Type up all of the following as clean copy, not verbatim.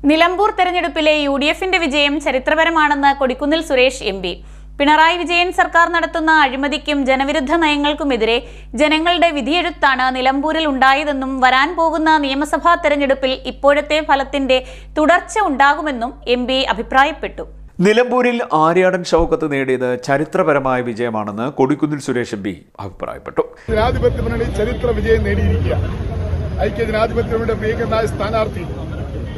നിലമ്പൂർ തെരഞ്ഞെടുപ്പിലെ യുഡിഎഫിന്റെ വിജയം ചരിത്രപരമാണെന്ന് കൊടിക്കുന്നിൽ സുരേഷ് എം.പി. പിണറായി വിജയൻ സർക്കാർ നടത്തുന്ന അഴിമതിക്കും ജനവിരുദ്ധ നയങ്ങൾക്കുമെതിരെ ജനങ്ങളുടെ വിധിയെഴുത്താണ് നിലമ്പൂരിൽ ഉണ്ടായതെന്നും വരാൻ പോകുന്ന നിയമസഭാ തെരഞ്ഞെടുപ്പിൽ ഇപ്പോഴത്തെ ഫലത്തിന്റെ തുടർച്ച ഉണ്ടാകുമെന്നും എം.പി. അഭിപ്രായപ്പെട്ടു. നിലമ്പൂരിൽ ആര്യാടൻ ഷൗക്കത്ത് നേടിയത് ചരിത്രപരമായ വിജയമാണെന്ന് കൊടിക്കുന്നിൽ സുരേഷ് എം.പി. അഭിപ്രായപ്പെട്ടു. ജനാധിപത്യ മുന്നണി ചരിത്ര വിജയം നേടിയിരിക്കുക. ഐക്യ ജനാധിപത്യ മുന്നണിയുടെ പ്രിയങ്കരനായ സ്ഥാനാർത്ഥി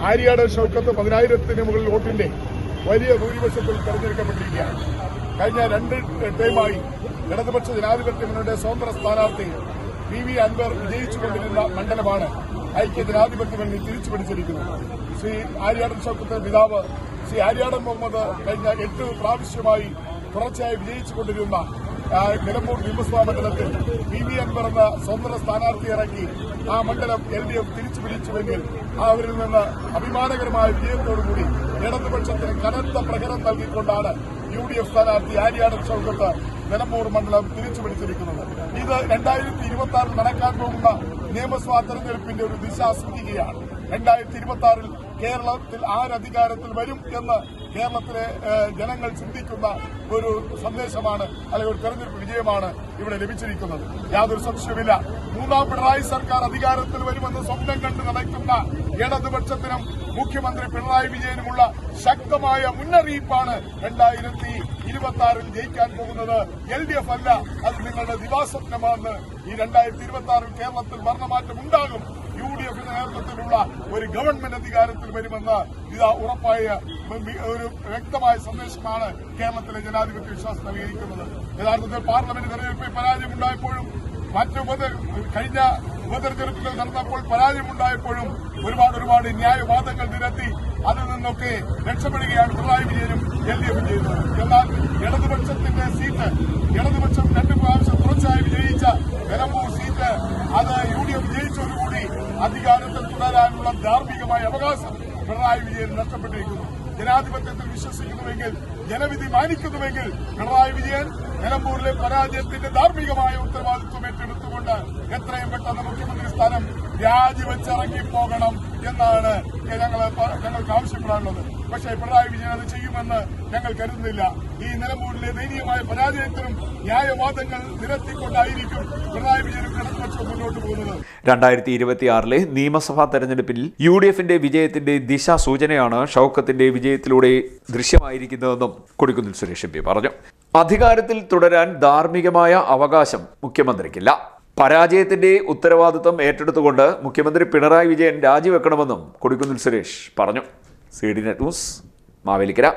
ആര്യാടൻ ഷൗക്കത്ത് 10,000-ന് മുകളിൽ വോട്ടിന്റെ വലിയ ഭൂരിപക്ഷത്തിൽ തെരഞ്ഞെടുക്കപ്പെട്ടിരിക്കുകയാണ്. കഴിഞ്ഞ 2 ടൈമായി ഇടതുപക്ഷ ജനാധിപത്യ മുന്നണിയുടെ സ്വതന്ത്ര സ്ഥാനാർത്ഥി പി.വി. അൻവർ വിജയിച്ചുകൊണ്ടിരുന്ന മണ്ഡലമാണ് ഐക്യ ജനാധിപത്യ മുന്നണി തിരിച്ചുപിടിച്ചിരിക്കുന്നത്. ശ്രീ ആര്യാടൻ ഷൗക്കത്ത് പിതാവ് ശ്രീ ആര്യാടൻ മുഹമ്മദ് കഴിഞ്ഞ 8 പ്രാവശ്യമായി തുടർച്ചയായി വിജയിച്ചുകൊണ്ടിരുന്ന നിലമ്പൂർ നിയമസഭാ മണ്ഡലത്തിൽ പി.വി. അൻവർ എന്ന സ്വതന്ത്ര സ്ഥാനാർത്ഥി ഇറക്കി ആ മണ്ഡലം LDF തിരിച്ചുപിടിച്ചുവെങ്കിൽ അവരിൽ നിന്ന് അഭിമാനകരമായ വിജയത്തോടുകൂടി ഇടതുപക്ഷത്തിന് കനത്ത പ്രകടനം നൽകിക്കൊണ്ടാണ് UDF സ്ഥാനാർത്ഥി ആര്യാടൻ ഷൗക്കത്ത് നിലമ്പൂർ മണ്ഡലം തിരിച്ചുപിടിച്ചിരിക്കുന്നത്. ഇത് 2026 നടക്കാൻ പോകുന്ന നിയമസഭാ തെരഞ്ഞെടുപ്പിന്റെ ഒരു ദിശാസൂചികയാണ്. 2026 കേരളത്തിൽ ആരധികാരത്തിൽ വരും എന്ന് കേരളത്തിലെ ജനങ്ങൾ ചിന്തിക്കുന്ന ഒരു സന്ദേശമാണ്, അല്ലെങ്കിൽ ഒരു തെരഞ്ഞെടുപ്പ് വിജയമാണ് ഇവിടെ ലഭിച്ചിരിക്കുന്നത്. യാതൊരു സംശയമില്ല, 3ാം പിണറായി സർക്കാർ അധികാരത്തിൽ വരുമെന്ന് സ്വപ്നം കണ്ട് നടക്കുന്ന ഇടതുപക്ഷത്തിനും മുഖ്യമന്ത്രി പിണറായി വിജയനുമുള്ള ശക്തമായ മുന്നറിയിപ്പാണ് 2026 ജയിക്കാൻ പോകുന്നത് LDF അല്ല, അത് നിങ്ങളുടെ ദിവാസ്വപ്നമാണെന്ന്. ഈ 2026 കേരളത്തിൽ ഭരണമാറ്റം ഉണ്ടാകും. UDF നേതൃത്വത്തിലുള്ള ഒരു ഗവൺമെന്റ് അധികാരത്തിൽ വരുമെന്ന് ഇതാ ഉറപ്പായ ഒരു വ്യക്തമായ സന്ദേശമാണ് കേരളത്തിലെ ജനാധിപത്യ വിശ്വാസം നൽകിയിരിക്കുന്നത്. യഥാർത്ഥത്തിൽ പാർലമെന്റ് തെരഞ്ഞെടുപ്പിൽ പരാജയമുണ്ടായപ്പോഴും കഴിഞ്ഞ ഉപതെരഞ്ഞെടുപ്പുകൾ നടന്നപ്പോൾ പരാജയമുണ്ടായപ്പോഴും ഒരുപാട് ന്യായവാദങ്ങൾ നിരത്തി അതിൽ നിന്നൊക്കെ രക്ഷപ്പെടുകയാണ് പിണറായി വിജയനും LDF ചെയ്യുന്നത്. എന്നാൽ ഇടതുപക്ഷത്തിന്റെ സീറ്റ്, ഇടതുപക്ഷം 2 പ്രാവശ്യം തുടർച്ചയായി വിജയിച്ച നിലമ്പൂർ സീറ്റ്, അത് UDF വിജയിച്ചതോടുകൂടി അധികാരത്തിൽ തുടരാനുള്ള ധാർമ്മികമായ അവകാശം പിണറായി വിജയൻ നഷ്ടപ്പെട്ടിരിക്കുന്നു. ജനാധിപത്യത്തിൽ വിശ്വസിക്കുന്നുവെങ്കിൽ, ജനവിധി മാനിക്കുന്നുവെങ്കിൽ പിണറായി വിജയൻ നിലമ്പൂരിലെ പരാജയത്തിന്റെ ധാർമ്മികമായ ഉത്തരവാദിത്വം ഏറ്റെടുത്തുകൊണ്ട് എത്രയും പെട്ടെന്ന് മുഖ്യമന്ത്രി സ്ഥാനം രാജിവെച്ചിറങ്ങിപ്പോകണം എന്നാണ് ഞങ്ങൾക്ക് ആവശ്യപ്പെടാനുള്ളത്. പക്ഷേ പിണറായി വിജയൻ അത് ചെയ്യുമെന്ന് ഞങ്ങൾ കരുതുന്നില്ല. ഈ നിലമ്പൂരിലെ ദയനീയമായ പരാജയത്തിനും ന്യായവാദങ്ങൾ നിരത്തിക്കൊണ്ടായിരിക്കും പിണറായി വിജയനും ഇടതുപക്ഷവും മുന്നോട്ട് പോകുന്നത്. 2026 നിയമസഭാ തെരഞ്ഞെടുപ്പിൽ UDFന്റെ വിജയത്തിന്റെ ദിശാസൂചനയാണ് ഷൗക്കത്തിന്റെ വിജയത്തിലൂടെ ദൃശ്യമായിരിക്കുന്നതെന്നും കൊടിക്കുന്നിൽ സുരേഷ് എം.പി. പറഞ്ഞു. അധികാരത്തിൽ തുടരാൻ ധാർമ്മികമായ അവകാശം മുഖ്യമന്ത്രിക്കില്ല. പരാജയത്തിന്റെ ഉത്തരവാദിത്വം ഏറ്റെടുത്തുകൊണ്ട് മുഖ്യമന്ത്രി പിണറായി വിജയൻ രാജിവെക്കണമെന്നും കൊടിക്കുന്നിൽ സുരേഷ് പറഞ്ഞു. CDNet news, Mavelikkara.